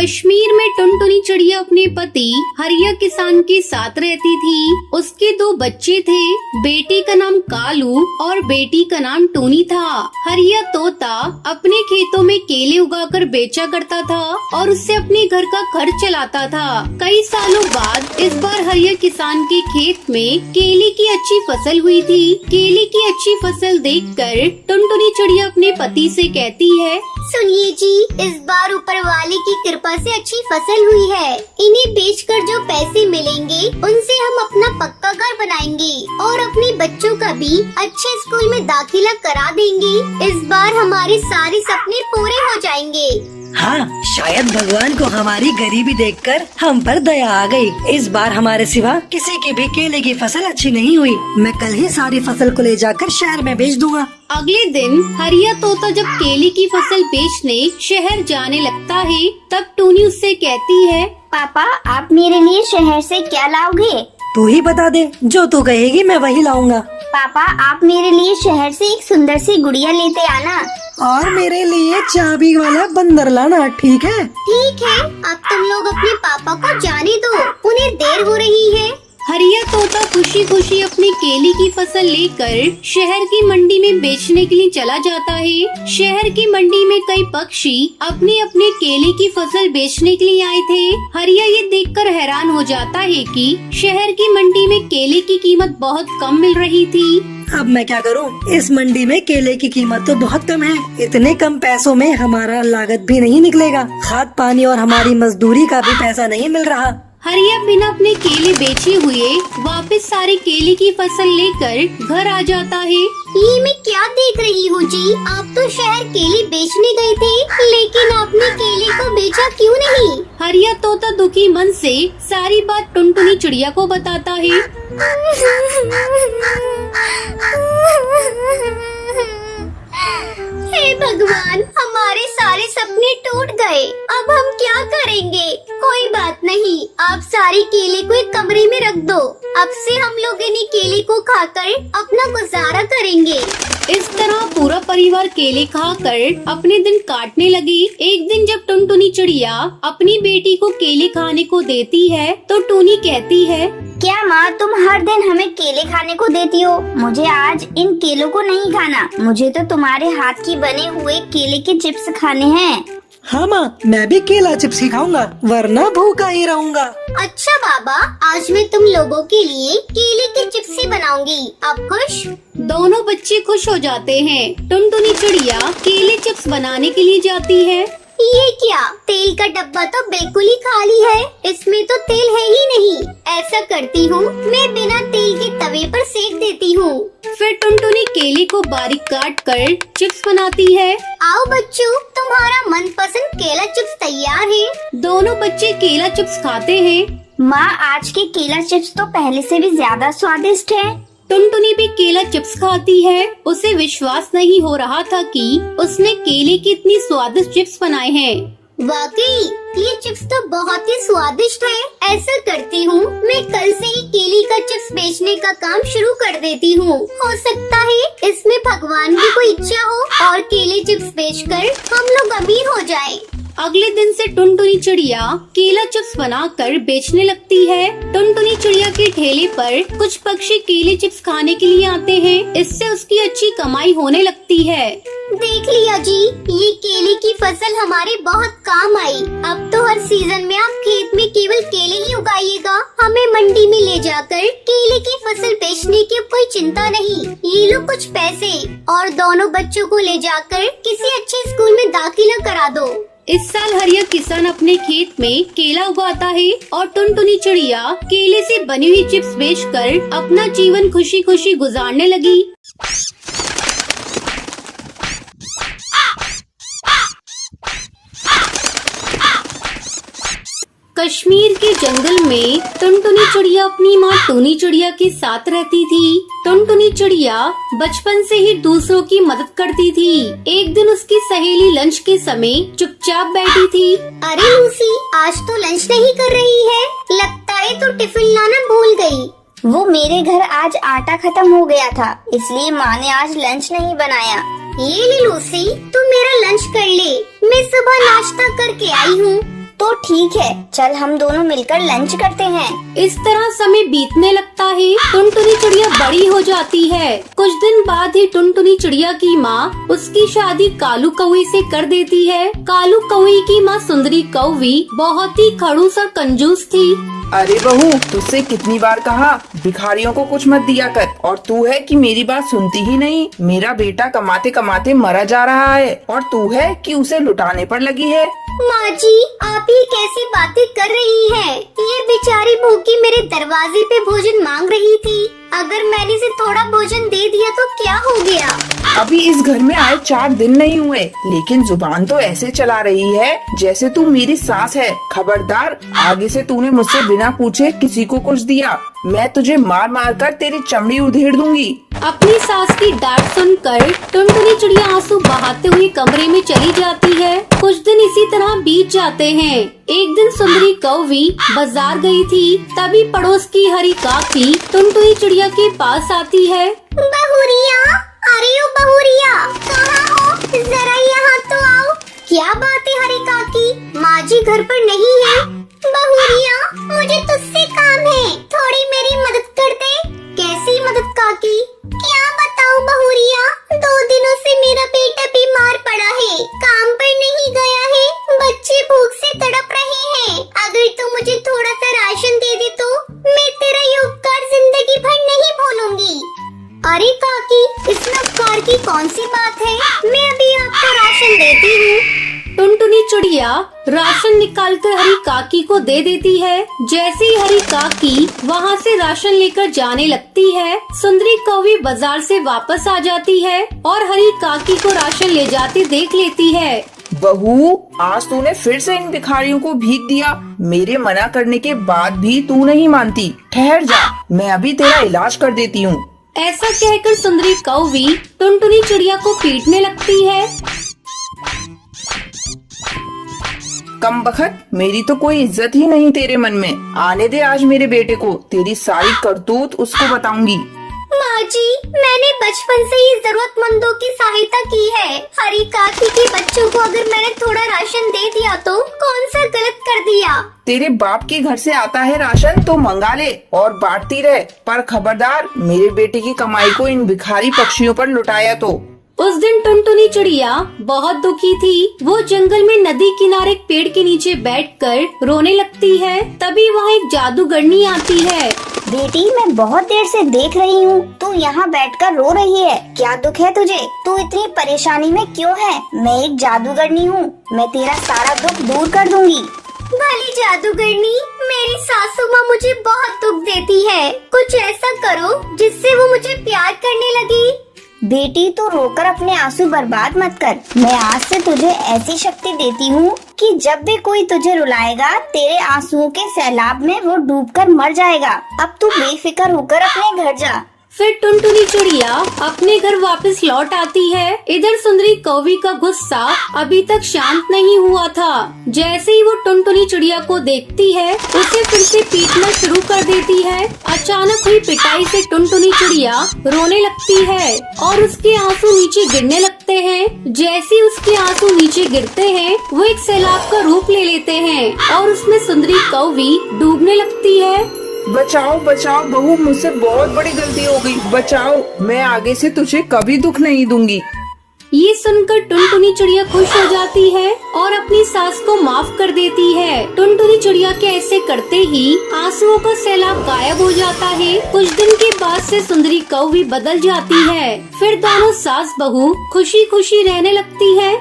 कश्मीर में टुनटुनी चिड़िया अपने पति हरिया किसान के साथ रहती थी। उसके 2 बच्चे थे, बेटी का नाम कालू और बेटी का नाम टूनी था। हरिया तोता अपने खेतों में केले उगाकर बेचा करता था और उससे अपने घर का खर्च चलाता था। कई सालों बाद इस बार हरिया किसान के खेत में केले की अच्छी फसल हुई थी। केले की अच्छी फसल देखकर टुनटुनी चिड़िया अपने पति से कहती है, सुनिए जी, इस बार ऊपर वाले की कृपा से अच्छी फसल हुई है। इन्हें बेचकर जो पैसे मिलेंगे उनसे हम अपना पक्का घर बनाएंगे और अपने बच्चों का भी अच्छे स्कूल में दाखिला करा देंगे। इस बार हमारे सारे सपने पूरे हो जाएंगे। हाँ, शायद भगवान को हमारी गरीबी देखकर हम पर दया आ गई। इस बार हमारे सिवा किसी की भी केले की फसल अच्छी नहीं हुई। मैं कल ही सारी फसल को ले जाकर शहर में बेच दूंगा। अगले दिन हरिया तोता जब केले की फसल बेचने शहर जाने लगता है, तब टूनी उससे कहती है, पापा आप मेरे लिए शहर से क्या लाओगे? तू ही बता दे, जो तू कहेगी मैं वही लाऊंगा। पापा आप मेरे लिए शहर से एक सुंदर सी गुड़िया लेते आना। और मेरे लिए चाबी वाला बंदर लाना, ठीक है? ठीक है, अब तुम लोग अपने पापा को जाने दो, उन्हें देर हो रही है। हरिया तोता खुशी खुशी अपनी केले की फसल लेकर शहर की मंडी में बेचने के लिए चला जाता है। शहर की मंडी में कई पक्षी अपने अपने केले की फसल बेचने के लिए आए थे। हरिया ये देखकर हैरान हो जाता है कि शहर की मंडी में केले की कीमत बहुत कम मिल रही थी। अब मैं क्या करूं? इस मंडी में केले की कीमत तो बहुत कम है। इतने कम पैसों में हमारा लागत भी नहीं निकलेगा। खाद पानी और हमारी मजदूरी का भी पैसा नहीं मिल रहा। हरिया बिना अपने केले बेचे हुए वापस सारी केले की फसल लेकर घर आ जाता है। ये मैं क्या देख रही हूँ जी? आप तो शहर केले बेचने गए थे, लेकिन आपने केले को बेचा क्यों नहीं? हरिया तोता दुखी मन से सारी बात टुनटुनी चिड़िया को बताता है। हे भगवान, हमारे सारे सपने टूट गए। अब हम क्या करेंगे? कोई बात नहीं, आप सारे केले को एक कमरे में रख दो। अब से हम लोग इन्हीं केले को खाकर अपना गुजारा करेंगे। इस तरह पूरा परिवार केले खाकर अपने दिन काटने लगी। एक दिन जब टुनटुनी चिड़िया अपनी बेटी को केले खाने को देती है, तो टूनी कहती है, क्या माँ तुम हर दिन हमें केले खाने को देती हो? मुझे आज इन केलों को नहीं खाना। मुझे तो तुम्हारे हाथ की बने हुए केले के चिप्स खाने हैं। हाँ माँ, मैं भी केला चिप्स ही खाऊंगा, वरना भूखा ही रहूंगा। अच्छा बाबा, आज मैं तुम लोगों के लिए केले के चिप्स ही बनाऊंगी। आप खुश? दोनों बच्चे खुश हो जाते हैं। टुनटुनी चिड़िया केले चिप्स बनाने के लिए जाती है। ये क्या? तेल का डब्बा तो बिल्कुल ही खाली है, इसमें तो तेल है ही नहीं। ऐसा करती हूँ, मैं बिना तेल के तवे पर सेक देती हूँ। फिर टुनटुनी केले को बारीक काट कर चिप्स बनाती है। आओ बच्चों, तुम्हारा मनपसंद केला चिप्स तैयार है। दोनों बच्चे केला चिप्स खाते हैं। माँ, आज के केला चिप्स तो पहले से भी ज्यादा स्वादिष्ट है। टुनटुनी भी केला चिप्स खाती है। उसे विश्वास नहीं हो रहा था कि उसने केले की इतनी स्वादिष्ट चिप्स बनाए हैं। वाकई ये चिप्स तो बहुत ही स्वादिष्ट है। ऐसा करती हूँ, मैं कल से ही केले का चिप्स बेचने का काम शुरू कर देती हूँ। हो सकता है इसमें भगवान की कोई इच्छा हो और केले चिप्स बेचकर हम लोग अमीर हो जाएं। अगले दिन से टुनटुनी चिड़िया केला चिप्स बनाकर बेचने लगती है। टुनटुनी चिड़िया के ठेले पर कुछ पक्षी केले चिप्स खाने के लिए आते हैं। इससे उसकी अच्छी कमाई होने लगती है। देख लिया जी, ये केले की फसल हमारे बहुत काम आई। अब तो हर सीजन में आप खेत में केवल केले ही उगाइएगा। हमें मंडी में ले जाकर केले की फसल बेचने की अब कोई चिंता नहीं। ये लो कुछ पैसे और दोनों बच्चों को ले जाकर किसी अच्छे स्कूल में दाखिला करा दो। इस साल हरिया किसान अपने खेत में केला उगाता है और टुनटुनी चिड़िया केले से बनी हुई चिप्स बेचकर अपना जीवन खुशी खुशी गुजारने लगी। कश्मीर के जंगल में टुनटुनी चिड़िया अपनी माँ टूनी चिड़िया के साथ रहती थी। टुनटुनी चिड़िया बचपन से ही दूसरों की मदद करती थी। एक दिन उसकी सहेली लंच के समय चुपचाप बैठी थी। अरे लूसी, आज तो लंच नहीं कर रही है। लगता है तो टिफिन लाना भूल गई। वो मेरे घर आज आटा खत्म हो गया था, इसलिए माँ ने आज लंच नहीं बनाया। ये ले लूसी, तू मेरा लंच कर ले। मैं सुबह नाश्ता करके आई हूँ। तो ठीक है, चल हम दोनों मिलकर लंच करते हैं। इस तरह समय बीतने लगता है। टुनटुनी चिड़िया बड़ी हो जाती है। कुछ दिन बाद ही टुनटुनी चिड़िया की माँ उसकी शादी कालू कौवे से कर देती है। कालू कौवे की माँ सुंदरी कौवी बहुत ही खड़ूस और कंजूस थी। अरे बहू, तुझसे कितनी बार कहा भिखारियों को कुछ मत दिया कर, और तू है कि मेरी बात सुनती ही नहीं। मेरा बेटा कमाते कमाते मरा जा रहा है और तू है कि उसे लुटाने पर लगी है। माँ जी, आप ये कैसी बातें कर रही हैं? ये बेचारी भूखी मेरे दरवाजे पे भोजन मांग रही थी। अगर मैंने इसे थोड़ा भोजन दे दिया तो क्या हो गया? अभी इस घर में आए 4 दिन नहीं हुए, लेकिन जुबान तो ऐसे चला रही है जैसे तू मेरी सास है। खबरदार, आगे से तूने मुझसे बिना पूछे किसी को कुछ दिया, मैं तुझे मार मार कर तेरी चमड़ी उधेड़ दूंगी। अपनी सास की डांट सुनकर टुनटुनी चिड़िया आंसू बहाते हुए कमरे में चली जाती है। कुछ दिन इसी तरह बीत जाते हैं। एक दिन सुंदरी कौवी बाजार गई थी, तभी पड़ोस की हरी काकी टुनटुनी चिड़िया के पास आती है। बहुरिया, अरे ओ बहुरिया, कहाँ हो? जरा यहाँ तो आओ। क्या बात है हरी काकी, माँ जी घर पर नहीं है? बहुरिया, मुझे तुझसे काम है, थोड़ी मेरी मदद कर दे। कैसी मदद काकी? क्या बताऊँ बहुरिया, 2 दिनों से मेरा बेटा बीमार पड़ा है, काम पर नहीं गया है, बच्चे भूख से तड़प रहे हैं। अगर तू मुझे थोड़ा सा राशन दे दे तो मैं तेरा ये उपकार जिंदगी भर नहीं भूलूंगी। अरे काकी, इसमें उपकार की कौन सी बात है? मैं अभी आपको राशन देती हूँ। टुनटुनी चिड़िया राशन निकालकर हरी काकी को दे देती है। जैसे ही हरी काकी वहाँ से राशन लेकर जाने लगती है, सुंदरी कौवी बाजार से वापस आ जाती है और हरी काकी को राशन ले जाते देख लेती है। बहू, आज तूने फिर से इन भिखारियों को भीख दिया। मेरे मना करने के बाद भी तू नहीं मानती। ठहर जा, मैं अभी तेरा इलाज कर देती हूँ। ऐसा कहकर सुंदरी कौवी टुनटुनी चिड़िया को पीटने लगती है। कमबख्त, मेरी तो कोई इज्जत ही नहीं तेरे मन में। आने दे आज मेरे बेटे को, तेरी सारी करतूत उसको बताऊंगी। माँ जी, मैंने बचपन से ही जरूरतमंदों की सहायता की है। हरी काकी के बच्चों को अगर मैंने थोड़ा राशन दे दिया तो कौन सा गलत कर दिया? तेरे बाप के घर से आता है राशन तो मंगा ले और बांटती रहे, पर खबरदार मेरे बेटे की कमाई को इन भिखारी पक्षियों पर लुटाया तो। उस दिन टुनटुनी चिड़िया बहुत दुखी थी। वो जंगल में नदी किनारे एक पेड़ के नीचे बैठकर रोने लगती है। तभी वहाँ एक जादूगरनी आती है। बेटी, मैं बहुत देर से देख रही हूँ, तू यहाँ बैठकर रो रही है। क्या दुख है तुझे? तू इतनी परेशानी में क्यों है? मैं एक जादूगरनी हूँ, मैं तेरा सारा दुख दूर कर दूंगी। भली जादूगरनी, मेरी सासू माँ मुझे बहुत दुख देती है। कुछ ऐसा करो जिससे वो मुझे प्यार करने लगे। बेटी, तू रोकर अपने आंसू बर्बाद मत कर। मैं आज से तुझे ऐसी शक्ति देती हूँ कि जब भी कोई तुझे रुलाएगा, तेरे आंसुओं के सैलाब में वो डूबकर मर जाएगा। अब तू बेफिक्र होकर अपने घर जा। फिर टुनटुनी चिड़िया अपने घर वापस लौट आती है। इधर सुंदरी कौवी का गुस्सा अभी तक शांत नहीं हुआ था। जैसे ही वो टुनटुनी चिड़िया को देखती है, उसे फिर से पीटना शुरू कर देती है। अचानक हुई पिटाई से टुनटुनी चिड़िया रोने लगती है और उसके आंसू नीचे गिरने लगते हैं। जैसे ही उसके आंसू नीचे गिरते हैं, वो एक सैलाब का रूप ले लेते हैं और उसमें सुंदरी कौवी डूबने लगती है। बचाओ बचाओ बहू, मुझसे बहुत बड़ी गलती हो गई, बचाओ। मैं आगे से तुझे कभी दुख नहीं दूंगी। ये सुनकर टुनटुनी चिड़िया खुश हो जाती है और अपनी सास को माफ कर देती है। टुनटुनी चिड़िया के ऐसे करते ही आंसुओं का सैलाब गायब हो जाता है। कुछ दिन के बाद से सुंदरी कौवी बदल जाती है। फिर दोनों सास बहू खुशी खुशी रहने लगती है।